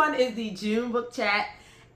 one is the June book chat,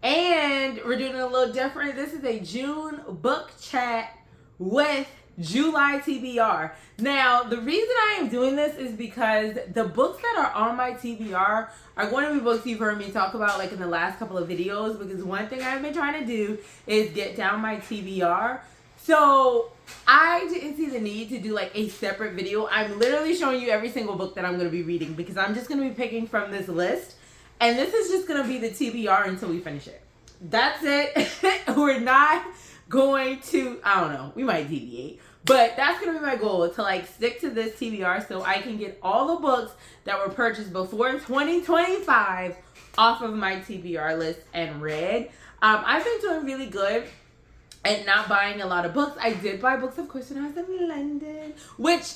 and we're doing it a little different. This is a June book chat with July TBR. Now, the reason I am doing this is because the books that are on my TBR are going to be books you've heard me talk about like in the last couple of videos, because one thing I've been trying to do is get down my TBR. So I didn't see the need to do like a separate video. I'm literally showing you every single book that I'm going to be reading because I'm just going to be picking from this list. And this is just going to be the TBR until we finish it. That's it. We're not going to, I don't know, we might deviate. But that's going to be my goal, to like stick to this TBR so I can get all the books that were purchased before 2025 off of my TBR list and read. I've been doing really good at not buying a lot of books. I did buy books, of course, when I was in London, which,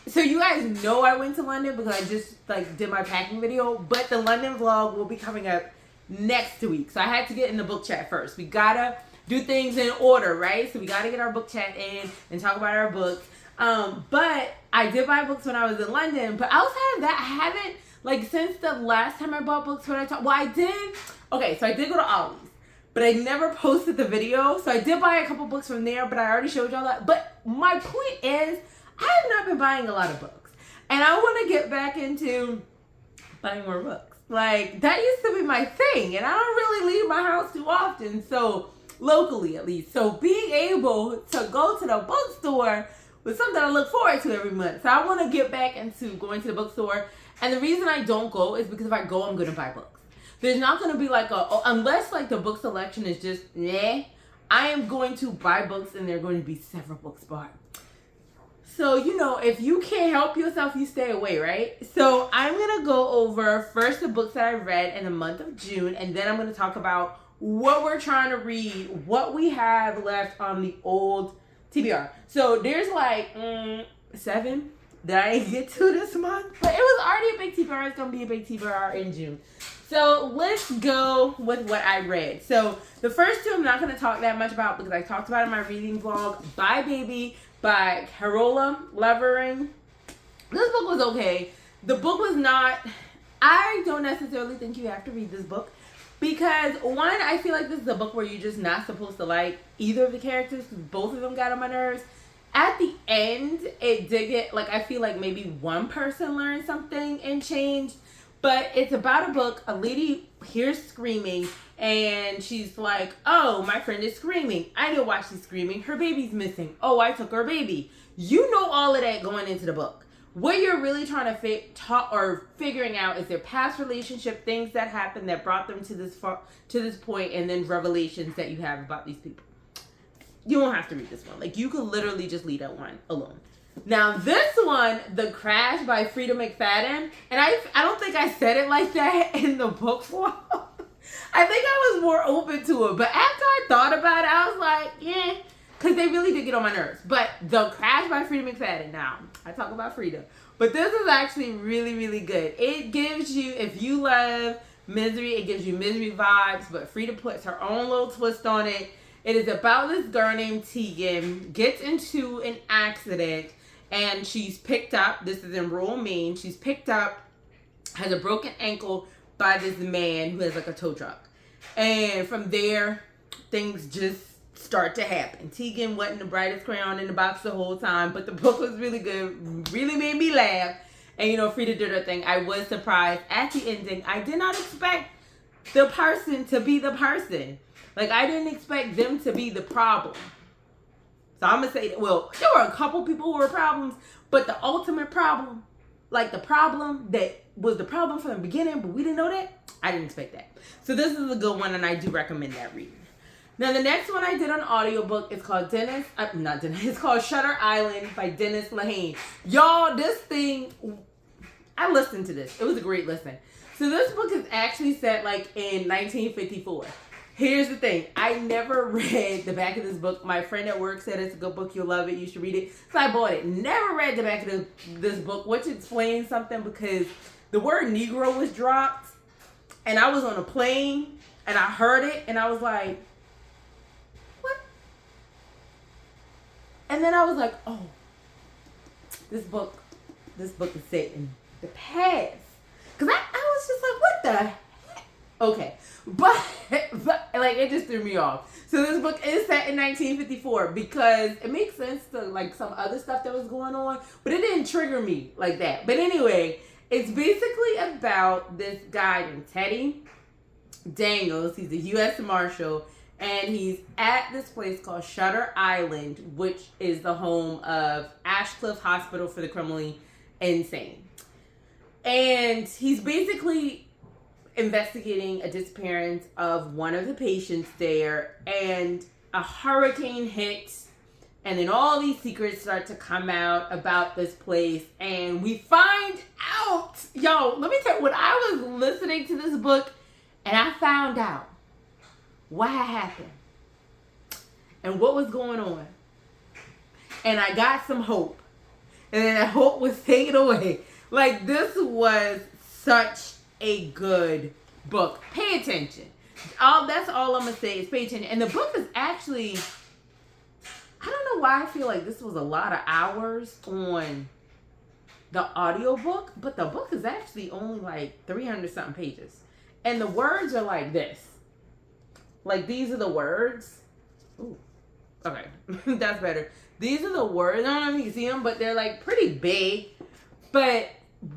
so you guys know I went to London because I just like did my packing video, but the London vlog will be coming up next week. So I had to get in the book chat first. We gotta do things in order, right? So we got to get our book chat in and talk about our books. But I did buy books when I was in London. But outside of that, I haven't, like, since the last time I bought books when I talked. Well, I did. Okay, so I did go to Ollie's, but I never posted the video. So I did buy a couple books from there, but I already showed y'all that. But my point is, I have not been buying a lot of books. And I want to get back into buying more books. Like, that used to be my thing. And I don't really leave my house too often. So locally at least. So being able to go to the bookstore was something I look forward to every month. So I want to get back into going to the bookstore. And the reason I don't go is because if I go, I'm going to buy books. There's not going to be like unless like the book selection is just, I am going to buy books and there are going to be several books bought. So, you know, if you can't help yourself, you stay away, right? So I'm going to go over first the books that I read in the month of June, and then I'm going to talk about what we're trying to read, what we have left on the old TBR. So there's like 7 that I didn't get to this month, but it was already a big TBR. It's going to be a big TBR in June. So let's go with what I read. So the first 2 I'm not going to talk that much about because I talked about it in my reading vlog. Bye Baby by Carola Levering. This book was okay. The book was not, I don't necessarily think you have to read this book. Because, one, I feel like this is a book where you're just not supposed to like either of the characters because both of them got on my nerves. At the end, it did get, like, I feel like maybe one person learned something and changed. But it's about a book, a lady hears screaming, and she's like, oh, my friend is screaming. I know why she's screaming. Her baby's missing. Oh, I took her baby. You know all of that going into the book. What you're really trying to figuring out is their past relationship, things that happened that brought them to this point, and then revelations that you have about these people. You don't have to read this one. Like, you could literally just leave that one alone. Now, this one, The Crash by Frida McFadden, and I don't think I said it like that in the book form. I think I was more open to it, but after I thought about it, I was like, yeah. Because they really did get on my nerves. But The Crash by Frida McFadden. Now, I talk about Frida. But this is actually really, really good. It gives you, if you love misery, it gives you misery vibes. But Frida puts her own little twist on it. It is about this girl named Tegan. Gets into an accident. And she's picked up. This is in rural Maine. She's picked up. Has a broken ankle by this man who has like a tow truck. And from there, things just start to happen. Tegan wasn't the brightest crayon in the box the whole time, but the book was really good, really made me laugh. And you know, Frida did her thing. I was surprised at the ending. I did not expect the person to be the person. Like, I didn't expect them to be the problem. So I'm gonna say that, well, there were a couple people who were problems, but the ultimate problem, like the problem that was the problem from the beginning, but we didn't know that, I didn't expect that. So this is a good one, and I do recommend that reading. Now, the next one I did on audiobook is called it's called Shutter Island by Dennis Lehane. Y'all, this thing, I listened to this. It was a great listen. So this book is actually set like in 1954. Here's the thing. I never read the back of this book. My friend at work said it's a good book. You'll love it. You should read it. So I bought it. Never read the back of this book, which explains something because the word Negro was dropped. And I was on a plane and I heard it and I was like, what? And then I was like, oh, this book is set in the past. Because I was just like, what the heck? Okay, but like it just threw me off. So this book is set in 1954 because it makes sense to like some other stuff that was going on, but it didn't trigger me like that. But anyway, it's basically about this guy named Teddy Daniels. He's a U.S. Marshal, and he's at this place called Shutter Island, which is the home of Ashcliff Hospital for the Criminally Insane. And he's basically investigating a disappearance of one of the patients there, and a hurricane hits, and then all these secrets start to come out about this place, and we find out, yo, let me tell you, when I was listening to this book and I found out what had happened and what was going on, and I got some hope, and then that hope was taken away. Like, this was such a good book. Pay attention. That's all I'm gonna say is pay attention. And the book is actually, I don't know why I feel like this was a lot of hours on the audiobook, but the book is actually only like 300 something pages. And the words are like this. Like, these are the words. Ooh. Okay. That's better. These are the words. I don't know if you can see them, but they're like pretty big, but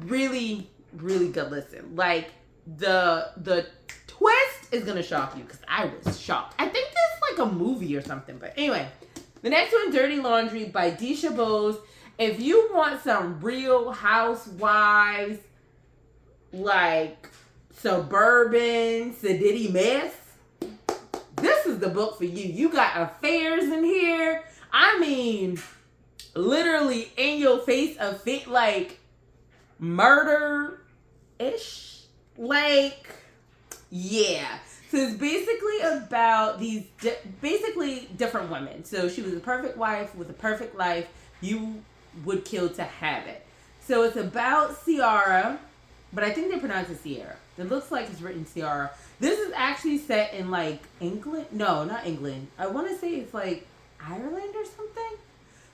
really, really good listen. Like, the twist is gonna shock you, because I was shocked. I think this is like a movie or something. But anyway, the next one, Dirty Laundry by Deisha Bose. If you want some real housewives, like suburban sedity mess, this is the book for you. You got affairs in here. I mean, literally in your face, like murder-ish. Like, yeah. So it's basically about these basically different women. So she was a perfect wife with a perfect life. You would kill to have it. So it's about Ciara, but I think they pronounce it Sierra. It looks like it's written Ciara. This is actually set in like England. No, not England. I want to say it's like Ireland or something.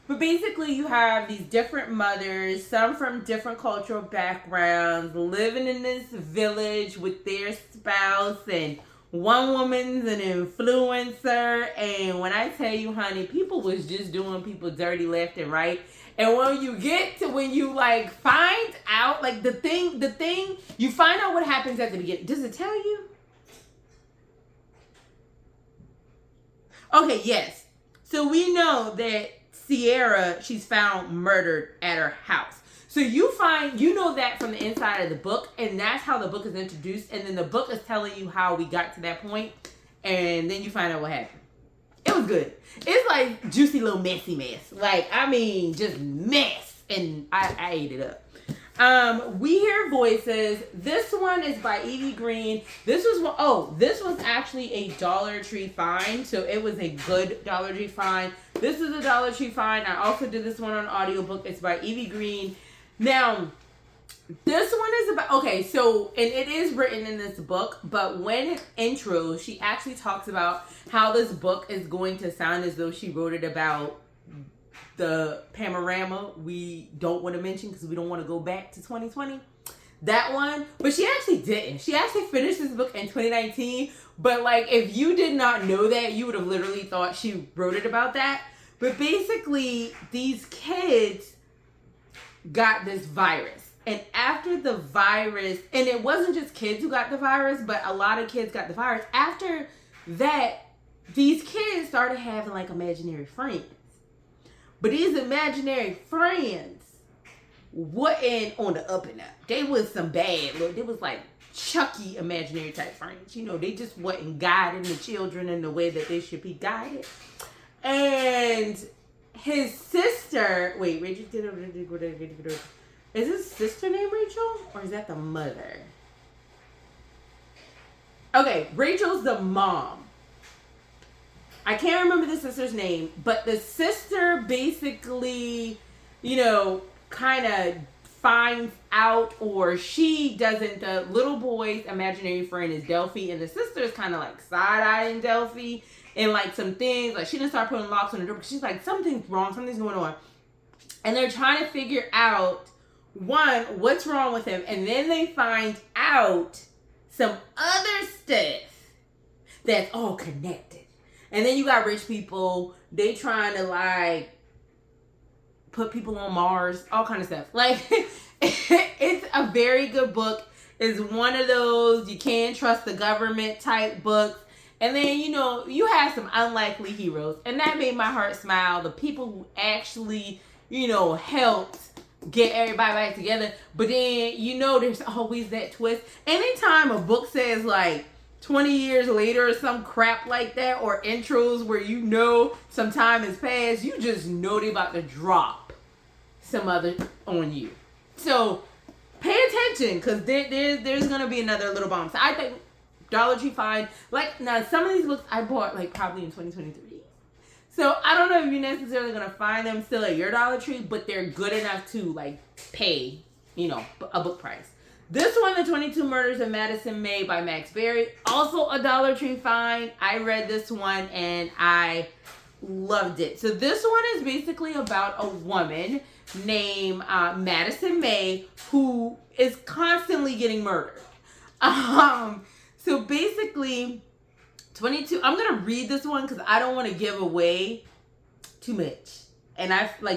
But basically, you have these different mothers, some from different cultural backgrounds, living in this village with their spouse, and one woman's an influencer. And when I tell you, honey, people was just doing people dirty left and right. And when you get to when you like find out, like the thing, you find out what happens at the beginning. Does it tell you? Okay, yes. So we know that Ciara, she's found murdered at her house. So you know that from the inside of the book, and that's how the book is introduced, and then the book is telling you how we got to that point, and then you find out what happened. It was good. It's like juicy little messy mess. Like, I mean, just mess, and I ate it up. We Hear Voices. This one is by Evie Green. This was actually a Dollar Tree find, so it was a good Dollar Tree find. This is a Dollar Tree find. I also did this one on audiobook. It's by Evie Green. Now, this one is about, okay, so, and it is written in this book, but when it intros, she actually talks about how this book is going to sound as though she wrote it about the panorama we don't want to mention because we don't want to go back to 2020. That one. But she actually didn't. She actually finished this book in 2019. But like, if you did not know that, you would have literally thought she wrote it about that. But basically, these kids got this virus. And after the virus, and it wasn't just kids who got the virus, but a lot of kids got the virus. After that, these kids started having like imaginary friends. But these imaginary friends wasn't on the up and up. They was some bad, look. They was like Chucky imaginary type friends. You know, they just wasn't guiding the children in the way that they should be guided. And his sister, wait, Rachel, is his sister named Rachel? Or is that the mother? Okay, Rachel's the mom. I can't remember the sister's name, but the sister basically, you know, kind of finds out, or she doesn't. The little boy's imaginary friend is Delphi, and the sister is kind of like side-eyeing Delphi, and like some things, like she didn't start putting locks on the door because she's like, something's wrong, something's going on. And they're trying to figure out, one, what's wrong with him, and then they find out some other stuff that's all connected. And then you got rich people, they trying to like put people on Mars, all kind of stuff. Like, it's a very good book. It's one of those you can't trust the government type books. And then, you know, you have some unlikely heroes. And that made my heart smile. The people who actually, you know, helped get everybody back together. But then, you know, there's always that twist. Anytime a book says, like, 20 years later or some crap like that, or intros where you know some time has passed, you just know they about to drop some other on you. So, pay attention, because there's going to be another little bomb. So, I think Dollar Tree fine. Like, now, some of these books I bought, like, probably in 2023. So, I don't know if you're necessarily going to find them still at your Dollar Tree, but they're good enough to, like, pay, you know, a book price. This one, The 22 Murders of Madison May by Max Berry, also a Dollar Tree find. I read this one and I loved it. So this one is basically about a woman named Madison May who is constantly getting murdered. So basically, 22, I'm going to read this one because I don't want to give away too much. And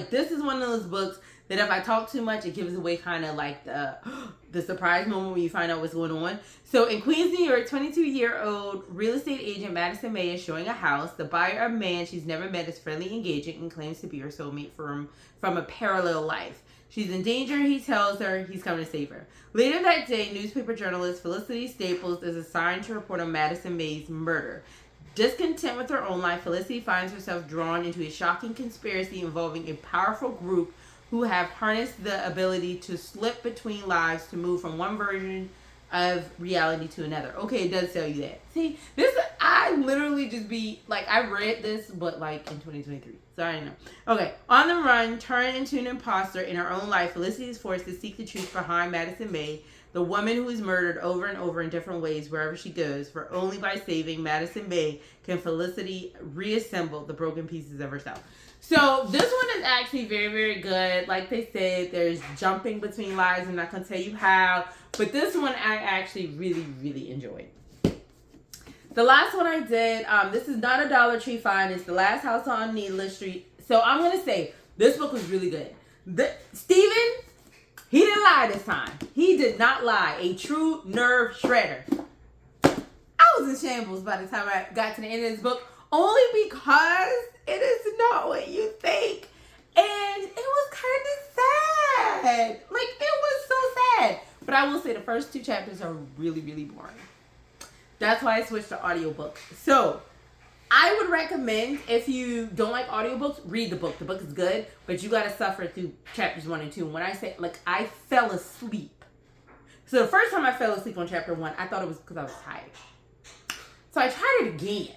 this is one of those books that if I talk too much, it gives away kind of like the surprise moment when you find out what's going on. So in Queens, New York, 22-year-old real estate agent Madison May is showing a house. The buyer, a man she's never met, is friendly, engaging, and claims to be her soulmate from a parallel life. She's in danger, he tells her he's coming to save her. Later that day, newspaper journalist Felicity Staples is assigned to report on Madison May's murder. Discontent with her own life, Felicity finds herself drawn into a shocking conspiracy involving a powerful group who have harnessed the ability to slip between lives to move from one version of reality to another. Okay, it does tell you that. See, I literally just be, like, I read this, but, like, in 2023. So I didn't know. Okay, on the run, turned into an imposter in her own life, Felicity is forced to seek the truth behind Madison May, the woman who is murdered over and over in different ways wherever she goes, for only by saving Madison May can Felicity reassemble the broken pieces of herself. So this one is actually very, very good. Like they said, there's jumping between lives. I'm not going to tell you how. But this one I actually really, really enjoyed. The last one I did, this is not a Dollar Tree find. It's The Last House on Needless Street. So I'm going to say this book was really good. Stephen, he didn't lie this time. He did not lie. A true nerve shredder. I was in shambles by the time I got to the end of this book. Only because it is not what you think. And it was kind of sad. Like, it was so sad. But I will say the first 2 chapters are really, really boring. That's why I switched to audiobook. So, I would recommend, if you don't like audiobooks, read the book. The book is good, but you got to suffer through chapters 1 and 2. And when I say, like, I fell asleep. So, the first time I fell asleep on chapter 1, I thought it was because I was tired. So, I tried it again.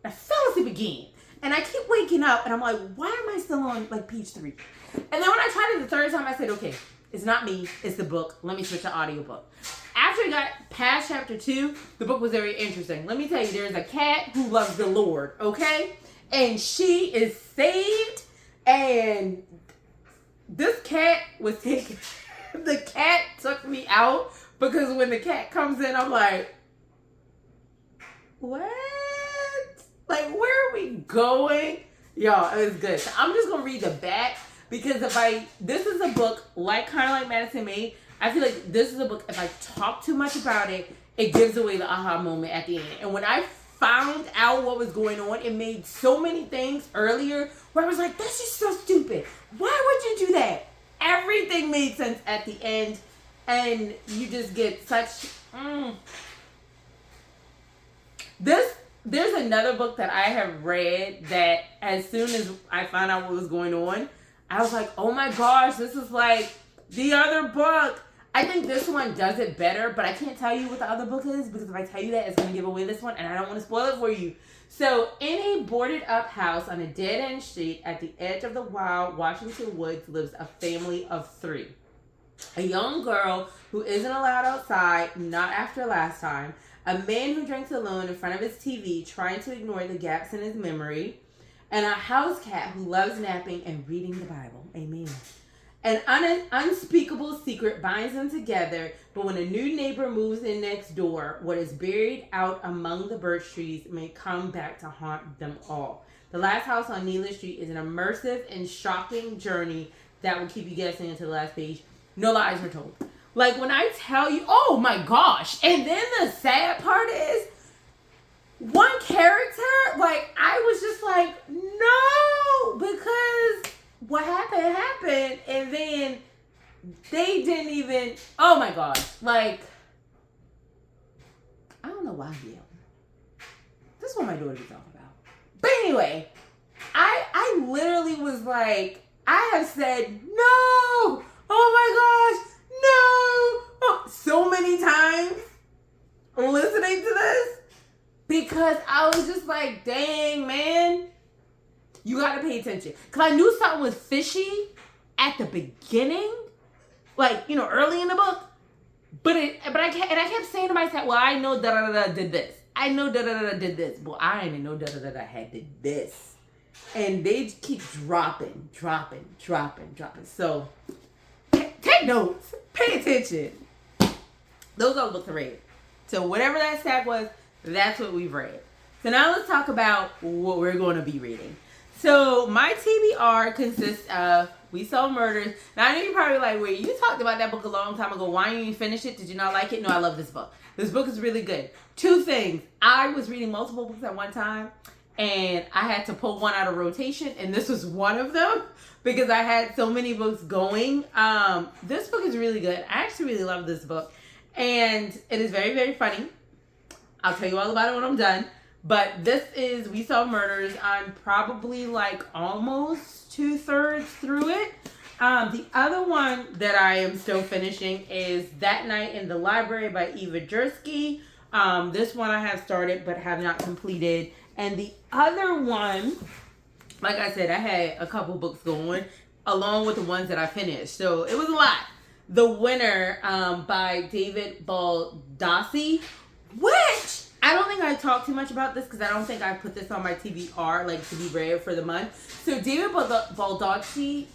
I fell asleep again. And I keep waking up and I'm like, why am I still on like page 3? And then when I tried it the third time, I said, okay, it's not me, it's the book. Let me switch to audiobook. After I got past chapter 2, the book was very interesting. Let me tell you, there's a cat who loves the Lord, okay? And she is saved, and this cat was taken. The cat took me out because when the cat comes in, I'm like, what? Like, where are we going? Y'all, it was good. So I'm just going to read the back because this is a book, kind of like Madison May. I feel like this is a book, if I talk too much about it, it gives away the aha moment at the end. And when I found out what was going on, it made so many things earlier where I was like, that's just so stupid. Why would you do that? Everything made sense at the end. And you just get such... There's another book that I have read that as soon as I found out what was going on, I was like, oh my gosh, this is like the other book. I think this one does it better, but I can't tell you what the other book is because if I tell you that, it's going to give away this one, and I don't want to spoil it for you. So, in a boarded-up house on a dead-end street at the edge of the wild Washington woods lives a family of 3. A young girl who isn't allowed outside, not after last time. A man who drinks alone in front of his TV, trying to ignore the gaps in his memory. And a house cat who loves napping and reading the Bible. Amen. An unspeakable secret binds them together, but when a new neighbor moves in next door, what is buried out among the birch trees may come back to haunt them all. The Last House on Neela Street is an immersive and shocking journey that will keep you guessing until the last page. No lies were told. Like, when I tell you, oh my gosh. And then the sad part is, one character, like, I was just like, no, because what happened, and then they didn't even, oh my gosh, like, I don't know why I'm yelling. This is what my daughter was talking about. But anyway, I literally was like, I have said, no, oh my gosh, no, so many times listening to this, because I was just like, dang, man, you gotta pay attention. Because I knew something was fishy at the beginning, like, you know, early in the book. But I kept saying to myself, well, I know da-da-da-da did this. I know da-da-da-da did this. Well, I didn't know da-da-da-da had did this. And they keep dropping. So, take notes. Pay attention. Those are the books I read. So, whatever that stack was, that's what we've read. So, now let's talk about what we're going to be reading. So, my TBR consists of We Solve Murders. Now, I know you're probably like, wait, you talked about that book a long time ago. Why didn't you finish it? Did you not like it? No, I love this book. This book is really good. Two things. I was reading multiple books at one time, and I had to pull one out of rotation, and this was one of them because I had so many books going. This book is really good. I actually really love this book, and it is very, very funny. I'll tell you all about it when I'm done. But this is We Solve Murders. I'm probably like almost 2/3 through it. The other one that I am still finishing is That Night in the Library by Eva Jersky. This one I have started but have not completed. And the other one, like I said, I had a couple books going along with the ones that I finished. So it was a lot. The Winner by David Baldassi, which I don't think I talked too much about this because I don't think I put this on my TBR, like, to be read for the month. So David Baldassi,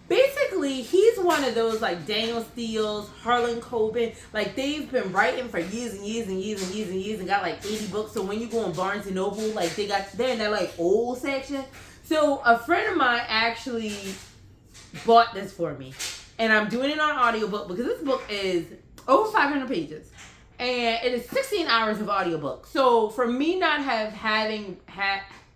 basically, he's one of those, like, Daniel Steele's, Harlan Coben. Like, they've been writing for years and got, like, 80 books. So when you go on Barnes & Noble, like, they're in that, like, old section. So a friend of mine actually bought this for me. And I'm doing it on audiobook because this book is over 500 pages. And it is 16 hours of audiobook. So for me not I didn't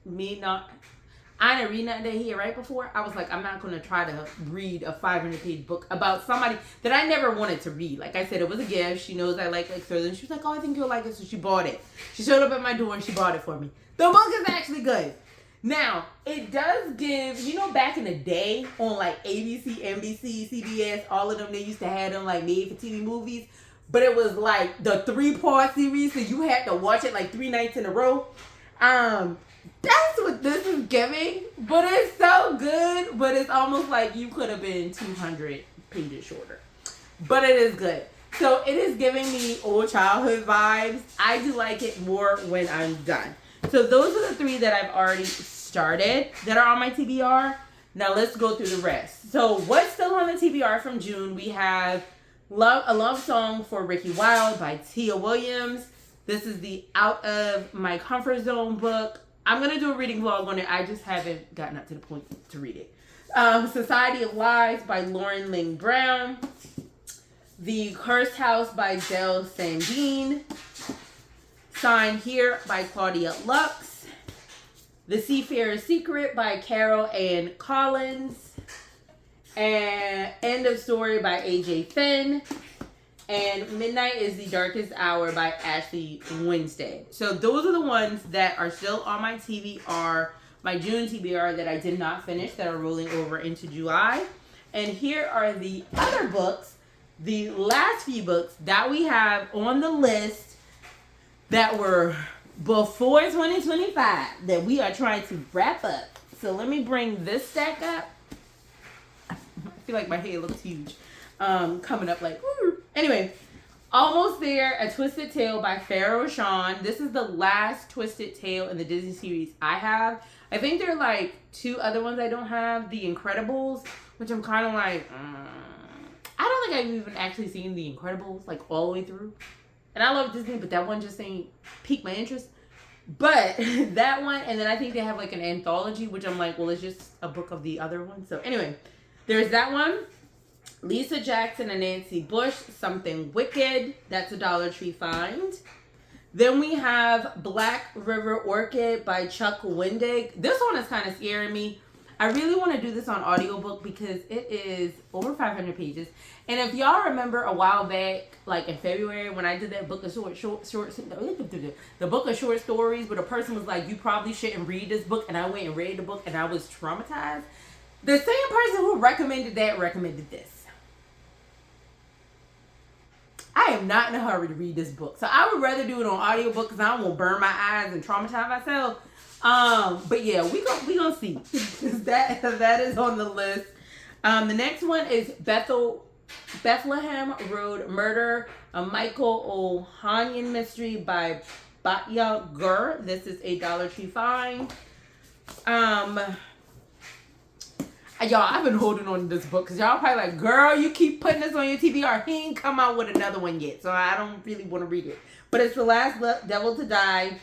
read nothing here right before. I was like, I'm not going to try to read a 500-page book about somebody that I never wanted to read. Like I said, it was a gift. She knows I like thrillers. She was like, oh, I think you'll like it. So she bought it. She showed up at my door and she bought it for me. The book is actually good. Now, it does give, you know, back in the day on like ABC, NBC, CBS, all of them, they used to have them like made for TV movies. But it was like the 3-part series, so you had to watch it like 3 nights in a row. That's what this is giving. But it's so good, but it's almost like you could have been 200 pages shorter. But it is good. So it is giving me old childhood vibes. I do like it more when I'm done. So those are the 3 that I've already started that are on my TBR. Now let's go through the rest. So what's still on the TBR from June? We have A Love Song for Ricky Wilde by Tia Williams. This is the Out of My Comfort Zone book. I'm going to do a reading vlog on it. I just haven't gotten up to the point to read it. Society of Lies by Lauren Ling Brown. The Cursed House by Del Sandine. Signed Here by Claudia Lux. The Seafarer's Secret by Carol Ann Collins. And End of Story by A.J. Finn. And Midnight is the Darkest Hour by Ashley Winstead. So those are the ones that are still on my TBR, my June TBR that I did not finish, that are rolling over into July. And here are the other books, the last few books that we have on the list that were before 2025 that we are trying to wrap up. So let me bring this stack up. I feel like my head looks huge. Coming up like, woo. Anyway, Almost There, A Twisted Tale by Pharaoh Sean. This is the last Twisted Tale in the Disney series I have. I think there are like 2 other ones I don't have. The Incredibles, which I'm kind of like, I don't think I've even actually seen The Incredibles like all the way through. And I love Disney, but that one just ain't piqued my interest. But that one, and then I think they have like an anthology, which I'm like, well, it's just a book of the other one. So anyway, there's that one. Lisa Jackson and Nancy Bush, Something Wicked. That's a Dollar Tree find. Then we have Black River Orchid by Chuck Wendig. This one is kind of scaring me. I really want to do this on audiobook because it is over 500 pages. And if y'all remember a while back, like in February, when I did that book of the book of short stories, where the person was like, you probably shouldn't read this book, and I went and read the book, and I was traumatized. The same person who recommended that recommended this. I am not in a hurry to read this book. So I would rather do it on audiobook because I don't want to burn my eyes and traumatize myself. But yeah, we gonna see. that is on the list. The next one is Bethlehem Road Murder, a Michael O'Hanian mystery by Batya Gur. This is a Dollar Tree find. Y'all, I've been holding on to this book because y'all probably like, girl, you keep putting this on your TBR. He ain't come out with another one yet, so I don't really want to read it. But it's The Last Devil to Die,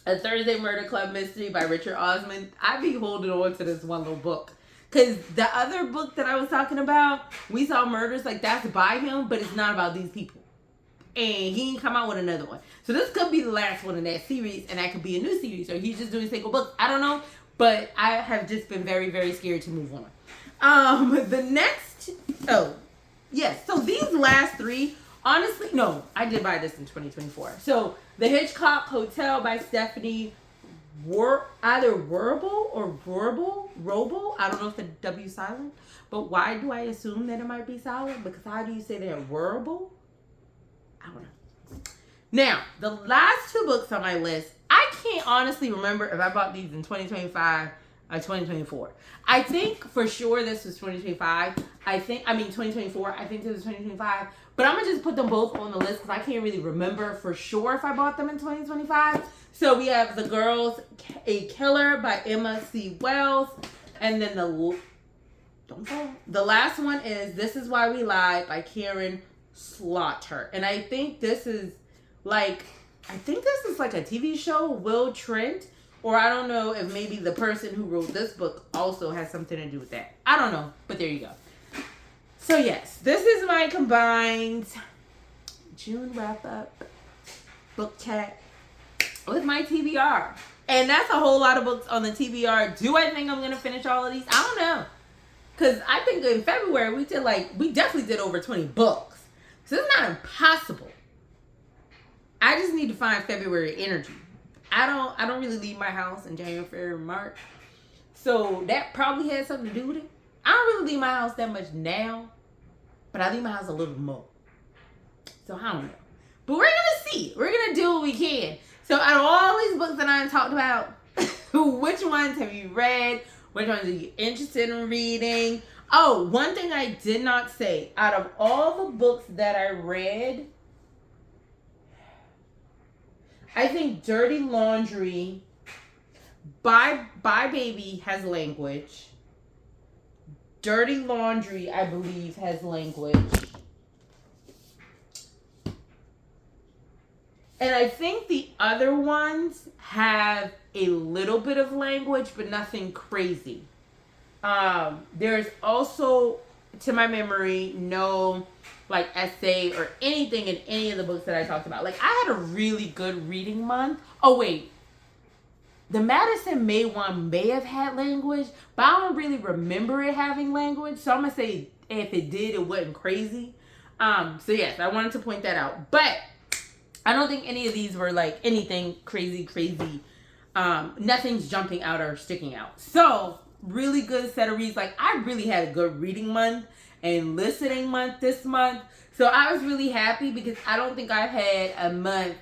a Thursday Murder Club mystery by Richard Osman. I be holding on to this one little book because the other book that I was talking about, We Saw Murders, like that's by him, but it's not about these people. And he ain't come out with another one. So this could be the last one in that series, and that could be a new series, or he's just doing single books. I don't know. But I have just been very, very scared to move on. The next, so these last 3, honestly, no, I did buy this in 2024. So The Hitchcock Hotel by Stephanie either Roble or Roble. I don't know if the W is silent, but why do I assume that it might be silent? Because how do you say that? Roble? I don't know. Now, the last 2 books on my list, I can't honestly remember if I bought these in 2025 or 2024. I think for sure this was 2025. 2024. I think this was 2025. But I'm going to just put them both on the list because I can't really remember for sure if I bought them in 2025. So we have The Girls, A Killer by Emma C. Wells. And then the last one is This Is Why We Lie by Karen Slaughter. And I think this is like a TV show, Will Trent, or I don't know if maybe the person who wrote this book also has something to do with that. I don't know, but there you go. So yes, this is my combined June wrap-up book chat with my TBR. And that's a whole lot of books on the TBR. Do I think I'm going to finish all of these? I don't know. Because I think in February we definitely did over 20 books. So it's not impossible. I just need to find February energy. I don't really leave my house in January, February, March. So that probably has something to do with it. I don't really leave my house that much now, but I leave my house a little more. So I don't know. But we're going to see. We're going to do what we can. So out of all these books that I talked about, which ones have you read? Which ones are you interested in reading? Oh, one thing I did not say. Out of all the books that I read, I think Dirty Laundry by Baby has language. Dirty Laundry, I believe, has language. And I think the other ones have a little bit of language, but nothing crazy. There's also, to my memory, no like essay or anything in any of the books that I talked about. Like, I had a really good reading month. Oh, wait. The Madison May one may have had language, but I don't really remember it having language. So I'm going to say if it did, it wasn't crazy. So yes, I wanted to point that out. But I don't think any of these were like anything crazy. Nothing's jumping out or sticking out. So really good set of reads. Like, I really had a good reading month and listening month this month. So I was really happy because I don't think I've had a month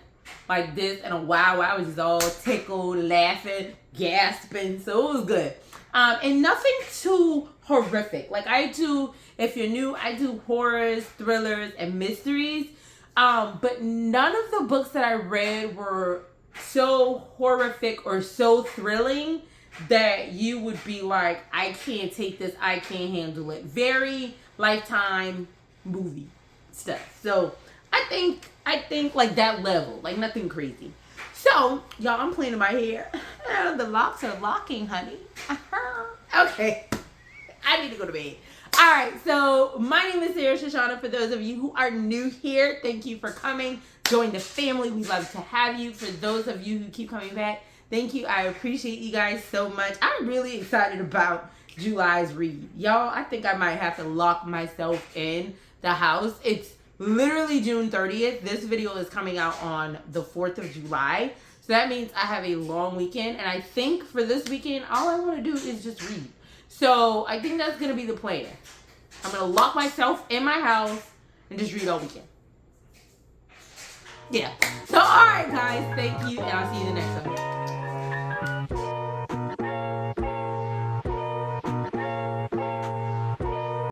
like this in a while where I was just all tickled, laughing, gasping. So it was good. And nothing too horrific. Like, if you're new, I do horrors, thrillers, and mysteries. But none of the books that I read were so horrific or so thrilling that you would be like, I can't take this, I can't handle it. Very Lifetime movie stuff. So I think like that level, like nothing crazy. So y'all, I'm cleaning my hair. The locks are locking, honey. Okay, I need to go to bed. All right, so my name is Sho'Shanna. For those of you who are new here, thank you for coming. Join the family. We love to have you. For those of you who keep coming back, thank you. I appreciate you guys so much. I'm really excited about July's read. Y'all, I think I might have to lock myself in the house. It's literally June 30th. This video is coming out on the 4th of July. So that means I have a long weekend. And I think for this weekend, all I want to do is just read. So I think that's going to be the plan. I'm going to lock myself in my house and just read all weekend. Yeah. So, all